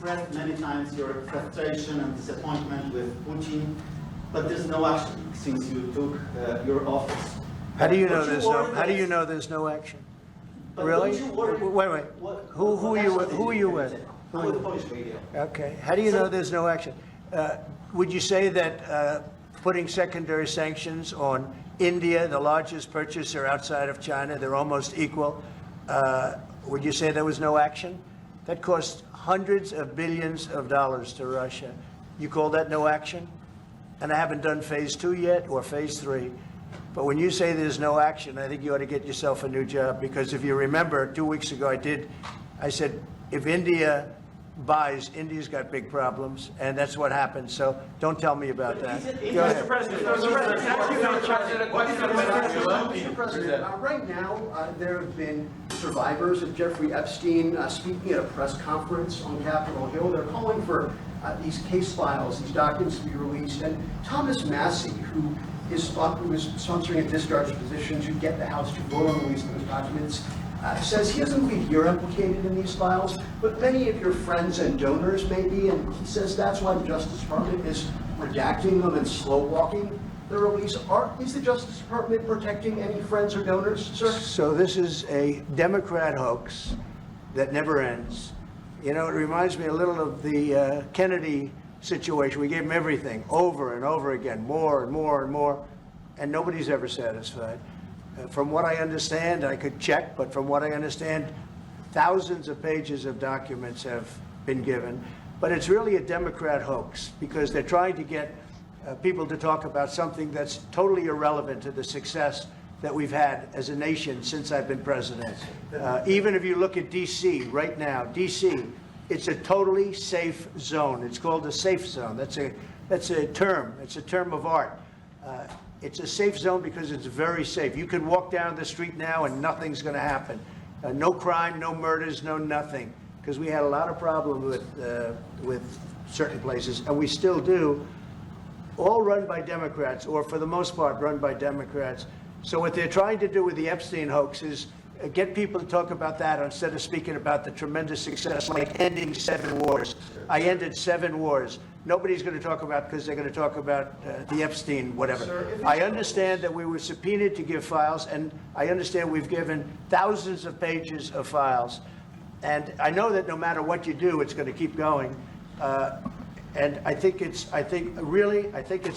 expressed many times your frustration and disappointment with Putin, but there's no action since you took your office. How do you know Don't there's worry no? that How do you it's- know there's no action? but Really? don't you worry- Wait. Who are you with? I'm with the Polish radio. Okay. How do you know there's no action? Would you say that putting secondary sanctions on India, the largest purchaser outside of China, they're almost equal? Would you say there was no action? That cost hundreds of billions of dollars to Russia. You call that no action? And I haven't done phase 2 yet or phase 3. But when you say there's no action, I think you ought to get yourself a new job, because if you remember 2 weeks ago I said, if India buys, India's got big problems, and that's what happened. So don't tell me about that. Go ahead. Mr. President, right now, there have been survivors of Jeffrey Epstein speaking at a press conference on Capitol Hill. They're calling for these case files, these documents to be released. And Thomas Massey, who is sponsoring a discharge position to get the House to vote on the release of those documents, says he doesn't believe you're implicated in these files, but many of your friends and donors may be, and he says that's why the Justice Department is redacting them and slow-walking the release. Is the Justice Department protecting any friends or donors, sir? So this is a Democrat hoax that never ends. You know, it reminds me a little of the Kennedy situation. We gave him everything over and over again, more and more and more, and nobody's ever satisfied. From what I understand, I could check, but from what I understand, thousands of pages of documents have been given. But it's really a Democrat hoax, because they're trying to get people to talk about something that's totally irrelevant to the success that we've had as a nation since I've been president. Even if you look at D.C. right now, D.C., it's a totally safe zone. It's called a safe zone. That's a term. It's a term of art. It's a safe zone because it's very safe. You can walk down the street now and nothing's going to happen. No crime, no murders, no nothing. Because we had a lot of problems with certain places, and we still do. All run by Democrats, or for the most part run by Democrats. So what they're trying to do with the Epstein hoax is get people to talk about that instead of speaking about the tremendous success, like ending 7 wars. I ended 7 wars. Nobody's going to talk about, because they're going to talk about the Epstein whatever. Sir, I understand that we were subpoenaed to give files, and I understand we've given thousands of pages of files. And I know that no matter what you do, it's going to keep going. And I think it's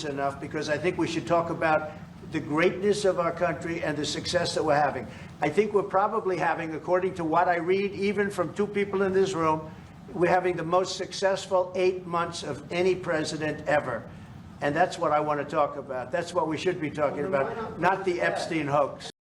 enough, because I think we should talk about the greatness of our country and the success that we're having. I think we're probably having, according to what I read, even from 2 people in this room, we're having the most successful 8 months of any president ever. And that's what I want to talk about. That's what we should be talking about, not the Epstein hoax.